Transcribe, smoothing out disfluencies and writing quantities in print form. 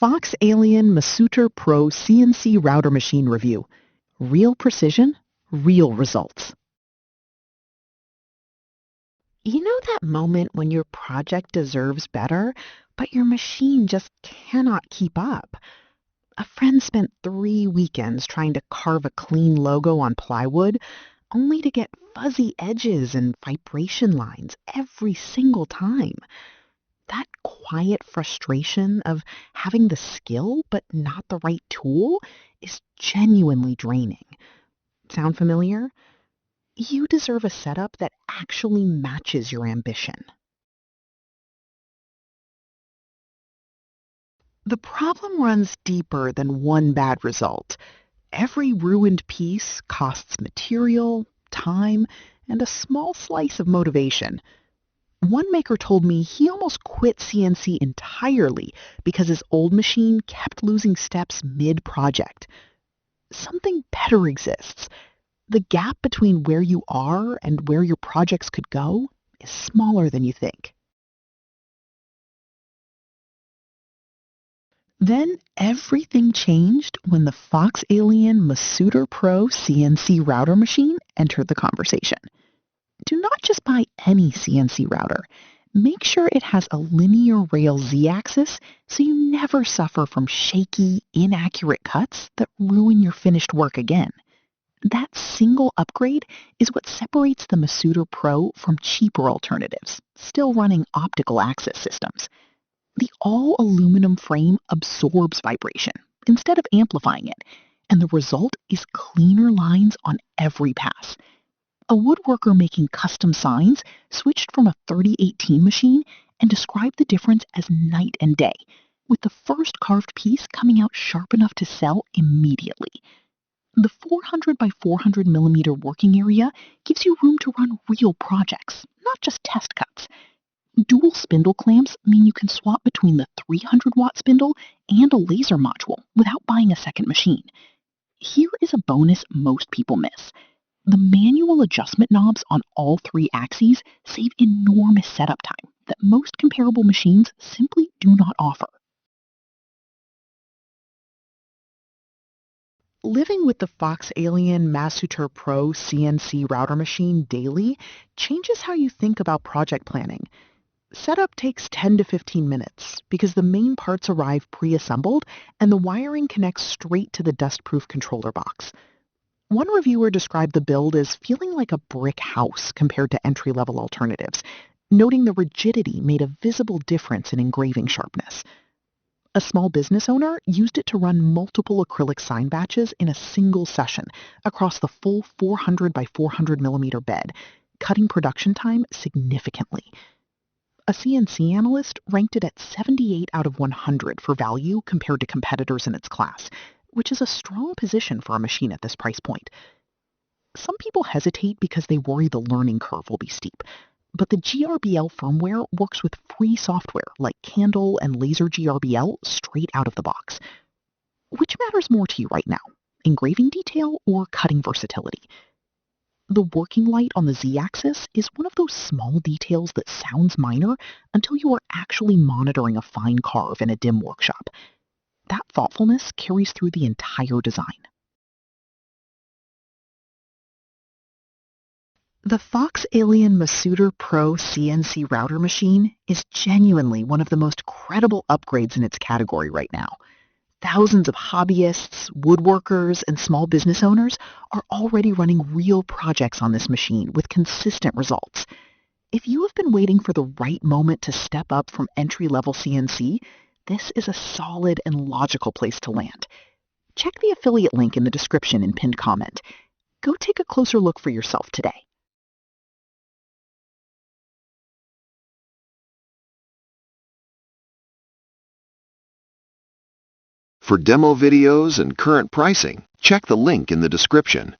FoxAlien Masuter Pro CNC router machine review. Real precision, real results. You know that moment when your project deserves better, but your machine just cannot keep up? A friend spent 3 weekends trying to carve a clean logo on plywood, only to get fuzzy edges and vibration lines every single time. That quiet frustration of having the skill but not the right tool is genuinely draining. Sound familiar? You deserve a setup that actually matches your ambition. The problem runs deeper than one bad result. Every ruined piece costs material, time, and a small slice of motivation. One maker told me he almost quit CNC entirely because his old machine kept losing steps mid-project. Something better exists. The gap between where you are and where your projects could go is smaller than you think. Then everything changed when the FoxAlien Masuter Pro CNC router machine entered the conversation. Do not just buy any CNC router. Make sure it has a linear rail Z-axis so you never suffer from shaky, inaccurate cuts that ruin your finished work again. That single upgrade is what separates the Masuter Pro from cheaper alternatives, still running optical axis systems. The all-aluminum frame absorbs vibration instead of amplifying it, and the result is cleaner lines on every pass. A woodworker making custom signs switched from a 3018 machine and described the difference as night and day, with the first carved piece coming out sharp enough to sell immediately. The 400 by 400 millimeter working area gives you room to run real projects, not just test cuts. Dual spindle clamps mean you can swap between the 300-watt spindle and a laser module without buying a second machine. Here is a bonus most people miss. The manual adjustment knobs on all 3 axes save enormous setup time that most comparable machines simply do not offer. Living with the FoxAlien Masuter Pro CNC router machine daily changes how you think about project planning. Setup takes 10 to 15 minutes because the main parts arrive pre-assembled and the wiring connects straight to the dust-proof controller box. One reviewer described the build as feeling like a brick house compared to entry-level alternatives, noting the rigidity made a visible difference in engraving sharpness. A small business owner used it to run multiple acrylic sign batches in a single session across the full 400 by 400 millimeter bed, cutting production time significantly. A CNC analyst ranked it at 78 out of 100 for value compared to competitors in its class, which is a strong position for a machine at this price point. Some people hesitate because they worry the learning curve will be steep, but the GRBL firmware works with free software like Candle and Laser GRBL straight out of the box. Which matters more to you right now, engraving detail or cutting versatility? The working light on the Z-axis is one of those small details that sounds minor until you are actually monitoring a fine carve in a dim workshop. That thoughtfulness carries through the entire design. The FoxAlien Masuter Pro CNC router machine is genuinely one of the most credible upgrades in its category right now. Thousands of hobbyists, woodworkers, and small business owners are already running real projects on this machine with consistent results. If you have been waiting for the right moment to step up from entry-level CNC, this is a solid and logical place to land. Check the affiliate link in the description and pinned comment. Go take a closer look for yourself today. For demo videos and current pricing, check the link in the description.